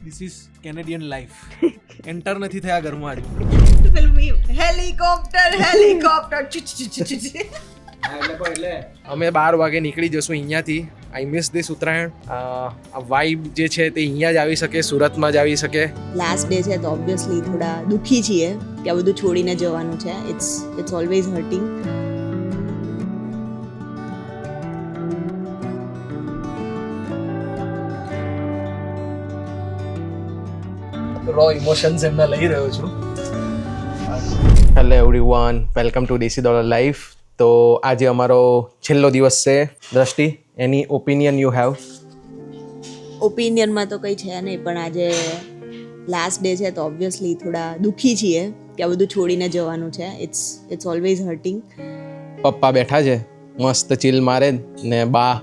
This is Canadian life. Enter નથી થયા ઘરમાં જ. ફિલ્મી હેલિકોપ્ટર એટલે અમે 12 વાગે નીકળી જશું અહીંયાથી. I miss this Uttarayan. આ વાઇબ જે છે તે અહીંયા જ આવી શકે, સુરતમાં જ આવી શકે. લાસ્ટ ડે છે તો ઓબ્વિયસલી થોડા દુઃખી છીએ કે આ બધું છોડીને જવાનું છે. It's always hurting. Raw emotions એમના લઈ રહ્યો છું. Hello everyone, welcome to Desi dollar life. તો આજે અમારો છેલ્લો દિવસ છે. Drashti, any opinion you have? ઓપિનિયનમાં તો કંઈ છે નહીં, પણ આજે લાસ્ટ ડે છે તો ઓબ્વિયસલી થોડા દુઃખી છીએ કે આ બધું છોડીને જવાનું છે. It's always hurting. પપ્પા બેઠા છે, મસ્ત ચીલ મારે ને બા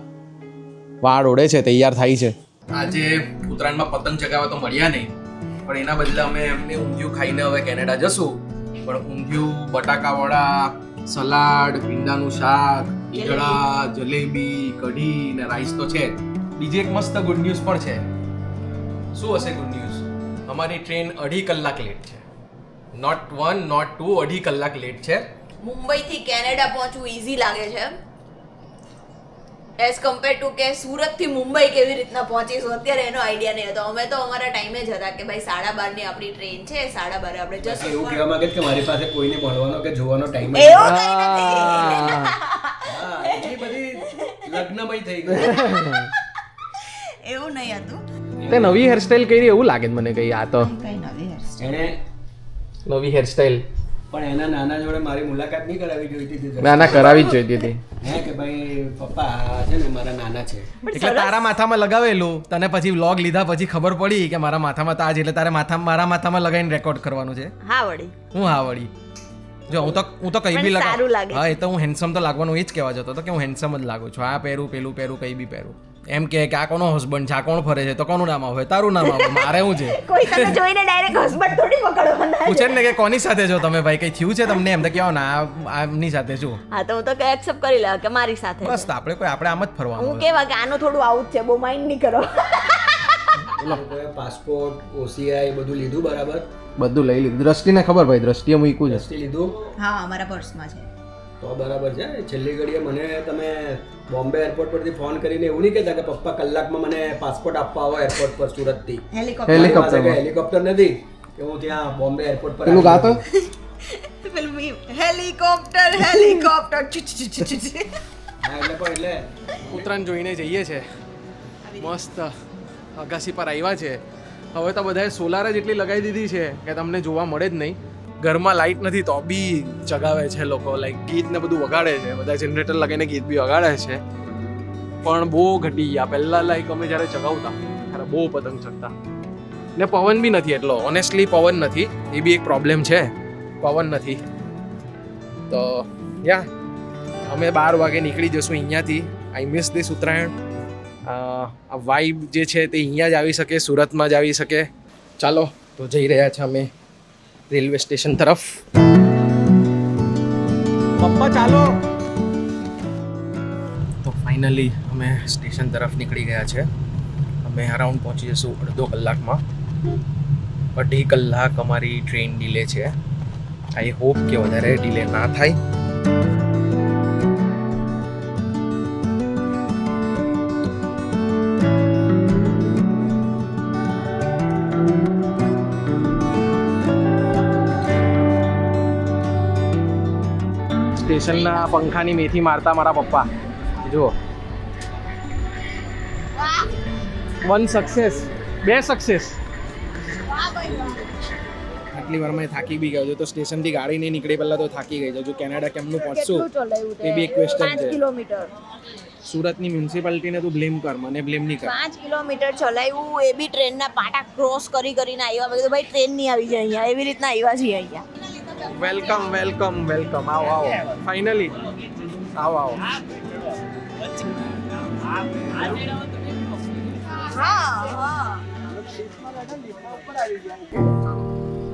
વાળ ઓળે છે, તૈયાર થાય છે. આજે ઉત્તરાયણમાં પતંગ ચગાવવા તો મળ્યા નહીં, પણ એના બદલે અમે એમને ઊંધિયું ખાઈને હવે કેનેડા જશું. પણ ઊંધિયું, બટાકાવડા, સલાડ, ભીંડાનું શાક, ઈદડા, જલેબી, કઢી ને રાઈસ તો છે. બીજી એક મસ્ત ગુડ ન્યૂઝ પણ છે. શું હશે ગુડ ન્યૂઝ? અમારી ટ્રેન 2.5 કલાક લેટ છે. નોટ 1 નોટ 2, 2.5 કલાક લેટ છે. મુંબઈથી કેનેડા પહોંચવું ઈઝી લાગે છે એઝ કમ્પેર ટુ કે સુરતથી મુંબઈ કેવી રીતના પહોંચીશું અત્યારે એનો આઈડિયા નહીં હતો. અમે તો અમારા ટાઈમે જ હતા કે ભાઈ 12:30 ની આપણી ટ્રેન છે, 12:30 આપણે જશું. એવું કહેવા માંગે કે મારી પાસે કોઈને મળવાનો કે જોવાનો ટાઈમ એવું કંઈ નથી. એટલી બધી લગ્નમય થઈ ગઈ. એવું નહીં હતું. તે નવી હેરસ્ટાઈલ કરી એવું લાગે છે મને. કઈ આ તો કઈ નવી હેરસ્ટાઈલ. એણે નવી હેરસ્ટાઈલ પણ એના નાના જોડે મારી મુલાકાત નહીં કરાવી જોઈતી હતી. ના કરાવી જ જોઈતી હતી. હે કે ભાઈ પપ્પા આ છે ને મારા નાના છે. એટલે તારા માથામાં લગાવેલું, તને પછી વ્લોગ લીધા પછી ખબર પડી કે મારા માથામાં તાજ, એટલે તારે મારા માથામાં લગાવીને રેકોર્ડ કરવાનું છે. હા વળી. હું હા વળી. જો હું તો કઈ બી મને સારું લાગે. હા, એ તો હું હેન્ડસમ તો લાગવાનું એ જ કહેવા જતો હતો કે હું હેન્ડસમ જ લાગુ છું. આ પહેરું, પેલું પહેરું, કઈ બી પહેરું. એમ કે આ કોનો હસબન્ડ છે, આ કોણ ફરે છે, તો કોનું નામ આવે? તારું નામ આવે. મારે શું છે? કોઈ તને જોઈને ડાયરેક્ટ હસબન્ડ થોડી પકડવાના. પૂછે ને કે કોની સાથે છો તમે ભાઈ, કઈ થયું છે તમને? એમ તો કહેવાય ના આમની સાથે છું. હા તો હું તો કઈ એક્સેપ્ટ કરી લેવા કે મારી સાથે છે. બસ આપણે આમ જ ફરવાનું. હું કેવા કે આનું થોડું આવું જ છે, બહુ માઇન્ડ નહીં કરો. એ લોકોએ પાસપોર્ટ, OCI બધું લીધું બરાબર? બધું લઈ લીધું. દ્રષ્ટિને ખબર ભાઈ, દ્રષ્ટિએ મૂક્યું છે. દ્રષ્ટિ લીધું? હા અમારા પર્સમાં છે. તો બરાબર છે. છેલ્લી ઘડીએ મને તમે બોમ્બે એરપોર્ટ પરથી ફોન કરીને એવું નહીં કહેતા કે પપ્પા કલાકમાં મને પાસપોર્ટ આપવા આવો એરપોર્ટ પર સુરતથી. હેલિકોપ્ટર નથી કે હું ત્યાં બોમ્બે એરપોર્ટ પર પેલું ગાતો ફિલ્મી હેલિકોપ્ટર હા એટલે ઉત્તરાયણ જોઈને જઈએ છે. મસ્ત અગાસી પર આવ્યા છે. હવે તો બધાએ સોલાર જ એટલી લગાવી દીધી છે કે તમને જોવા મળે જ નહીં. ઘરમાં લાઇટ નથી તો બી ચગાવે છે લોકો, લાઈક ગીત ને બધું વગાડે છે. બધા જનરેટર લગાવીને ગીત બી વગાડે છે. પણ બહુ ઘટી ગયા. પહેલાં લાઈક અમે જ્યારે ચગાવતા ત્યારે બહુ પતંગ ચગતા ને પવન બી નથી એટલો. ઓનેસ્ટલી પવન નથી, એ બી એક પ્રોબ્લેમ છે. પવન નથી તો યા અમે 12 વાગે નીકળી જશું અહીંયાથી. I miss this Uttarayan. આ વાઇબ જે છે તે અહીંયા જ આવી શકે, સુરતમાં જ આવી શકે. ચાલો તો જઈ રહ્યા છે અમે રેલવે સ્ટેશન તરફ. પપ્પા ચાલો. તો ફાઇનલી અમે સ્ટેશન તરફ નીકળી ગયા છે. અમે અરાઉન્ડ પહોંચી જશું અડધો કલાકમાં. 2.5 કલાક અમારી ટ્રેન ડીલે છે. આઈ હોપ કે વધારે ડીલે ના થાય. સ્ટેશનના પંખાની મેથી મારતા મારા પપ્પા જુઓ. 1 સક્સેસ, 2 સક્સેસ. આટલી વારમાં થાકી બી ગયો છે તો સ્ટેશનથી ગાડી નહીં નીકળી પહેલા તો થાકી ગઈ છે. જો કેનેડા કેમનું પહોંચશું એ બી એક ક્વેશ્ચન છે. 5 કિલોમીટર સુરતની મ્યુનિસિપાલિટીને તું બ્લેમ કર, મને બ્લેમ નહીં કર. 5 કિલોમીટર ચલાવ્યું, એ બી ટ્રેનના પાટા ક્રોસ કરીને આવ્યા. મેં કીધું ભાઈ ટ્રેન નહીં આવી જાય અહીંયા, એવી રીતના આવ્યા છીએ અહીંયા. Welcome welcome welcome. આવો આવો, ફાઇનલી આવો આવો.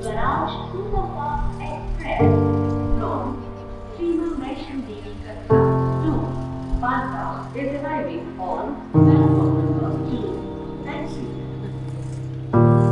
Garage Superfast Express from Srimanation Devi Katra to Bandra is arriving on platform number 2. Thank you.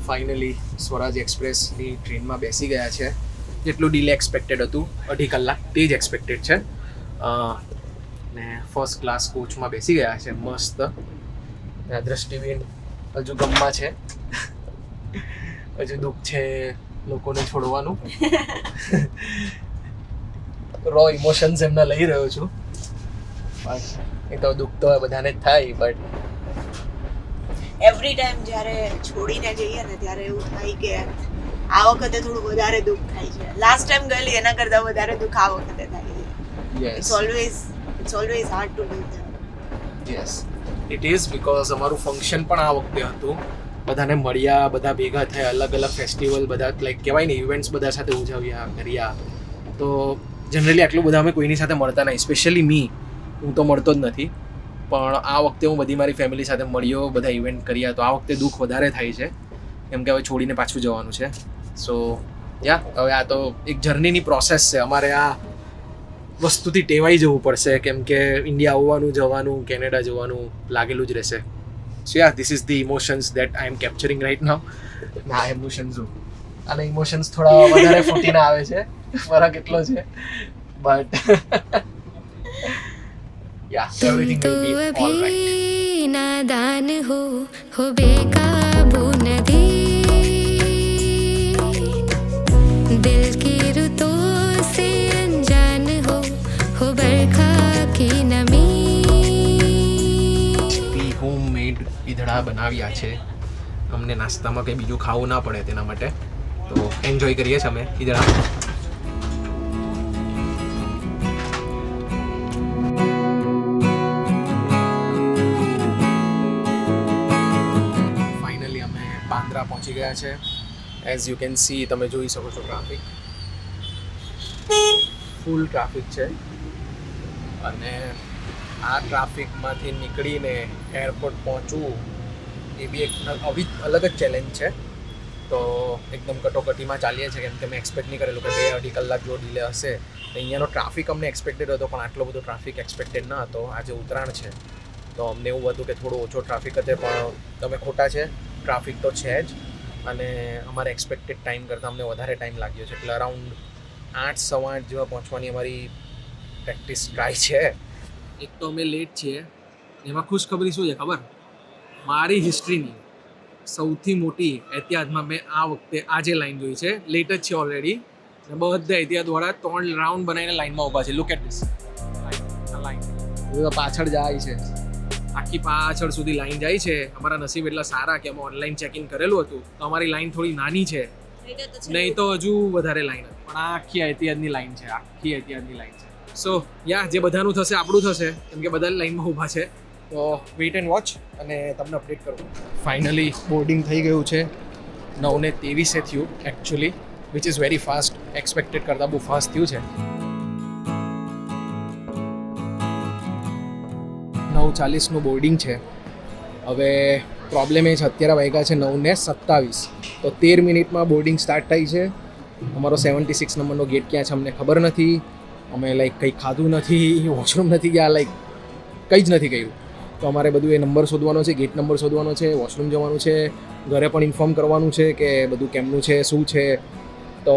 Finally સ્વરાજ એક્સપ્રેસની ટ્રેનમાં બેસી ગયા છે. જેટલું ડીલે એક્સપેક્ટેડ હતું 2.5 કલાક તે જ એક્સપેક્ટેડ છે. ને ફર્સ્ટ ક્લાસ કોચમાં બેસી ગયા છે મસ્ત. દ્રષ્ટિબેન હજુ ગમમાં છે, હજુ દુઃખ છે લોકોને છોડવાનું. રો ઇમોશન્સ એમના લઈ રહ્યો છું. એ તો દુઃખ તો બધાને જ થાય, બટ એવરી ટાઈમ જ્યારે છોડીને જઈએ ને ત્યારે એવું થાય કે આ વખતે થોડું વધારે દુઃખ થાય છે. લાસ્ટ ટાઈમ ગયેલી એના કરતાં વધારે દુઃખ આ વખતે થાય છે. Yes It's always hard to do that. Yes it is because અમારું ફંક્શન પણ આ વખતે હતું. બધાને મળ્યા, બધા ભેગા થયા, અલગ અલગ ફેસ્ટિવલ બધા લાઈક કહેવાય ને ઇવેન્ટ્સ બધા સાથે ઉજવ્યા કર્યા. તો જનરલી આટલું બધા અમે કોઈની સાથે મળતા નહીં, સ્પેશિયલી મી. હું તો મળતો જ નથી, પણ આ વખતે હું બધી મારી ફેમિલી સાથે મળ્યો, બધા ઇવેન્ટ કર્યા. તો આ વખતે દુઃખ વધારે થાય છે કેમ કે હવે છોડીને પાછું જવાનું છે. સો હવે આ તો એક જર્નીની પ્રોસેસ છે. અમારે આ વસ્તુથી ટેવાઈ જવું પડશે કેમ કે ઇન્ડિયા આવવાનું જવાનું, કેનેડા જવાનું લાગેલું જ રહેશે. So this is the emotions that I am capturing right now. ના ઇમોશન્સ અને ઇમોશન્સ થોડા વધારે ફૂટીને આવે છે, ફરક એટલો છે. But everything will be all right. नादान हो बेकाबू नदी दिल की रुतों से अनजान हो बरखा की नमी. હોમમેડ ઈદડા બનાવ્યા છે. અમને નાસ્તામાં કંઈ બીજું ખાવું ના પડે તેના માટે તો એન્જોય કરીએ છીએ અમે ઈદડા. બાંદ્રા પહોંચી ગયા છે. એઝ યુ કેન સી, તમે જોઈ શકો છો ટ્રાફિક, ફૂલ ટ્રાફિક છે. અને આ ટ્રાફિકમાંથી નીકળીને એરપોર્ટ પહોંચવું એ બી એક અલગ જ ચેલેન્જ છે. તો એકદમ કટોકટીમાં ચાલીએ છીએ કેમ કે મેં એક્સપેક્ટ નહીં કરેલું કે 2-2.5 કલાક જો ડીલે હશે. અહીંયાનો ટ્રાફિક અમને એક્સપેક્ટેડ હતો પણ આટલો બધો ટ્રાફિક એક્સપેક્ટેડ ન હતો. આજે ઉત્તરાયણ છે તો અમને એવું હતું કે થોડો ઓછો ટ્રાફિક હશે, પણ તમે ખોટા છે. ટ્રાફિક તો છે જ અને અમારે એક્સપેક્ટેડ ટાઈમ કરતાં અમને વધારે ટાઈમ લાગ્યો છે. એટલે અરાઉન્ડ 8-8:15 જેવા પહોંચવાની અમારી પ્રેક્ટિસ ટ્રાય છે. એક તો અમે લેટ છીએ. એમાં ખુશખબરી શું છે ખબર? મારી હિસ્ટ્રીની સૌથી મોટી એહતિયાતમાં મેં આ વખતે આજે લાઈન જોઈ છે. લેટ જ છે ઓલરેડી. બધા એહતિયાતવાળા 3 રાઉન્ડ બનાવીને લાઈનમાં ઊભા છે. Look at this line. પાછળ જાય છે, આખી પાછળ સુધી લાઈન જાય છે. અમારા નસીબ એટલા સારા કે અમે ઓનલાઈન ચેકિંગ કરેલું હતું તો અમારી લાઈન થોડી નાની છે, નહીં તો હજુ વધારે લાઈન હતી. પણ આ આખી એહતિયાતની લાઈન છે, આખી એહતિયાતની લાઈન છે. સો જે બધાનું થશે આપણું થશે કેમ કે બધા લાઈનમાં ઊભા છે. તો વેઇટ એન્ડ વોચ અને તમને અપડેટ કરું. ફાઇનલી બોર્ડિંગ થઈ ગયું છે. 9:23 થયું actually, which is very fast. Expected કરતાં બહુ ફાસ્ટ થયું છે. 9:40નું બોર્ડિંગ છે. હવે પ્રોબ્લેમ એ છે અત્યારે વાગ્યા છે 9:27, તો 13 મિનિટમાં બોર્ડિંગ સ્ટાર્ટ થઈ છે. અમારો 76 નંબરનો ગેટ ક્યાં છે અમને ખબર નથી. અમે લાઈક કંઈ ખાધું નથી, વોશરૂમ નથી ગયા, લાઈક કંઈ જ નથી કર્યું. તો અમારે બધું એ નંબર શોધવાનો છે, ગેટ નંબર શોધવાનો છે, વોશરૂમ જવાનું છે, ઘરે પણ ઇન્ફોર્મ કરવાનું છે કે બધું કેમનું છે, શું છે. તો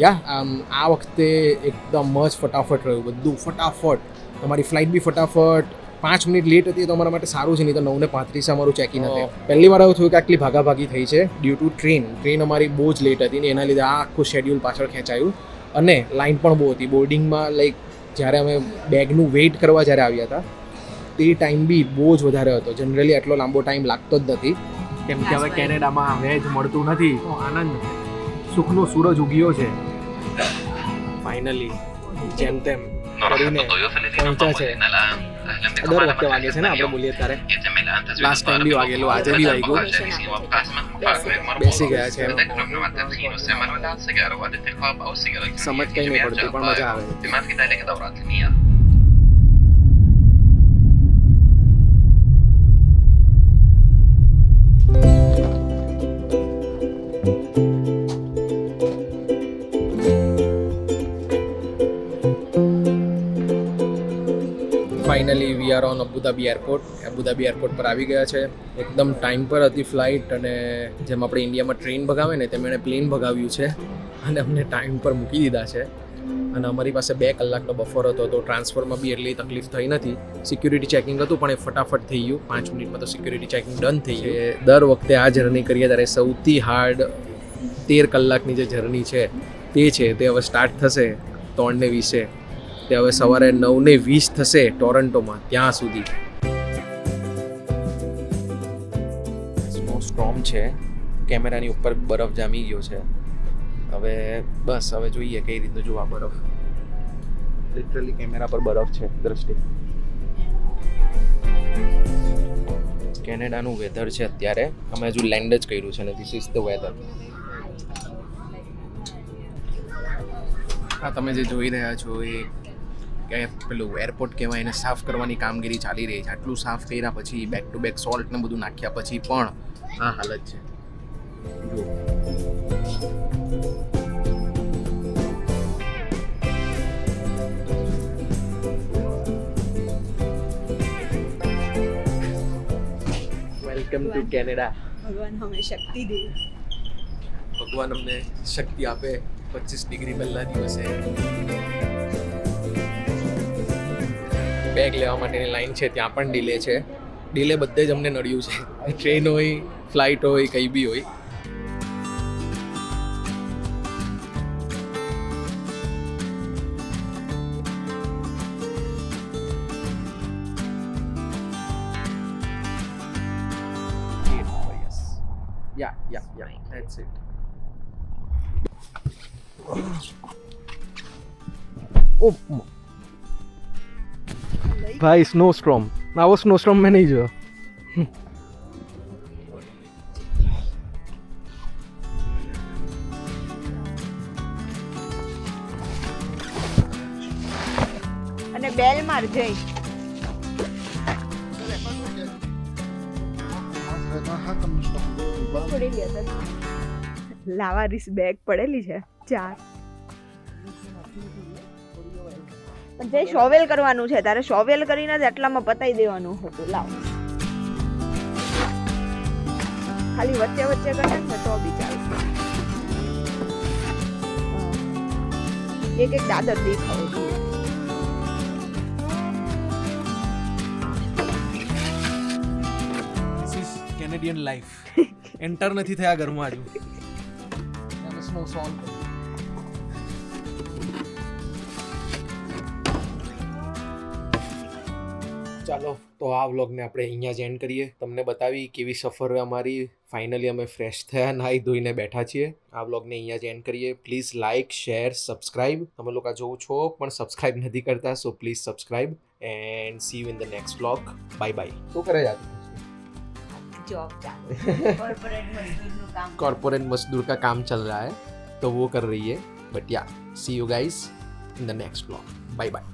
આ વખતે એકદમ જ ફટાફટ રહ્યું બધું, ફટાફટ. તમારી ફ્લાઇટ બી ફટાફટ. 5 મિનિટ લેટ હતી તો અમારા માટે સારું છે, નહીં તો 9:35 અમારું ચેકિંગ હતું. પહેલી વાર એવું થયું કે આટલી ભાગાભાગી થઈ છે ડ્યુ ટુ ટ્રેન અમારી બહુ જ લેટ હતી ને એના લીધે આ આખું શેડ્યુલ પાછળ ખેંચાયું. અને લાઇન પણ બહુ હતી બોર્ડિંગમાં. લાઈક જ્યારે અમે બેગનું વેઇટ કરવા જ્યારે આવ્યા હતા તે ટાઈમ બી બહુ જ વધારે હતો. જનરલી આટલો લાંબો ટાઈમ લાગતો જ નથી, કેમ કે હવે કેનેડામાં વેજ મળતું નથી. આનંદ, સુખનો સૂરજ ઉગ્યો છે ફાઇનલી. જેમ તેમ કરીને પહોંચ્યા છે. દર વખતે વાગે છે ને આપણે બોલીએ ત્યારે. લાસ્ટ ટાઈમ બી વાગેલું, આજે બી વાગ્યું. બેસી ગયા છે. સમજ કંઈ નહીં પડતી પણ મજા આવે. Finally we are on Abu Dhabi airport. Abu Dhabi airport પર આવી ગયા છે. એકદમ ટાઈમ પર હતી ફ્લાઇટ, અને જેમ આપણે ઇન્ડિયામાં ટ્રેન ભગાવે ને તેમ એણે પ્લેન ભગાવ્યું છે અને અમને ટાઈમ પર મૂકી દીધા છે. અને અમારી પાસે 2 કલાકનો બફર હતો, તો ટ્રાન્સફરમાં બી એટલી તકલીફ થઈ નથી. સિક્યુરિટી ચેકિંગ હતું પણ એ ફટાફટ થઈ ગયું. 5 મિનિટમાં તો સિક્યુરિટી ચેકિંગ ડન થઈ ગયું. દર વખતે આ જર્ની કરીએ ત્યારે સૌથી હાર્ડ 13 કલાકની જે જર્ની છે તે છે, તે હવે સ્ટાર્ટ થશે 3:20. તે હવે સવારે 9:20 થશે ટોરન્ટોમાં ત્યાં સુધી. સ્નો સ્ટોર્મ છે, કેમેરાની ઉપર બરફ જામી ગયો છે. હવે બસ હવે જોઈએ કઈ રીતનું જોવા બરફ. લિટરલી કેમેરા પર બરફ છે દ્રષ્ટિ. કેનેડાનું વેધર છે અત્યારે. અમે હજુ લેન્ડ જ કર્યું છે ને ધીસ ઇઝ ધ વેધર. હા, તમે જે જોઈ રહ્યા છો એ કે પેલું એરપોર્ટ કહેવાય, એને સાફ કરવાની કામગીરી ચાલી રહી છે. આટલું સાફ કર્યા પછી બેક ટુ બેક સોલ્ટ ને બધું નાખ્યા પછી પણ આ હાલત છે. જુઓ. Welcome to Canada. ભગવાન હમે શક્તિ દે. ભગવાન અમને શક્તિ આપે 25 ડિગ્રી પહેલા દિવસે. બેગ લેવા માટેની લાઈન છે, ત્યાં પણ ડીલે છે. ડીલે બધે જ અમને નડ્યું છે. ટ્રેન હોય, ફ્લાઇટ હોય, કંઈ બી હોય. Yeah, that's it. Oh, भाई स्नो स्टॉर्म. આવો સ્નો સ્ટોર્મ મેં નહીં જોયો. અને બેલ માર જઈ. લાવારીસ બેગ પડેલી છે 4. પણ જે શોવેલ કરવાનું છે તારે શોવેલ કરીને જ આટલામાં પતાઈ દેવાનું હતું. લાવ ખાલી વચ્ચે વચ્ચે કરે ને તો બી ચાલશે. એક દાદર દેખાવો જોઈએ. This is Canadian life. Enter નથી થયા ઘરમાં હજુ. સ્નો સોલ્વ ચાલો તો આ વ્લોગને આપણે અહીંયા જ એન્ડ કરીએ. તમને બતાવી કેવી સફર અમારી. ફાઇનલી અમે ફ્રેશ થયા, નાહી ધોઈને બેઠા છીએ. આ વ્લોગને અહીંયા જ એન્ડ કરીએ. Please like, share, subscribe. તમે લોકો જોવો છો પણ સબસ્ક્રાઇબ નથી કરતા, so please subscribe and C you in the next vlog. Bye bye. શું કરે જાતું? जॉब चालू कॉर्पोरेट मजदूर નું કામ कॉर्पोरेट मजदूर का काम चल रहा है तो वो कर रही है. But yeah see you guys in the next vlog. Bye bye.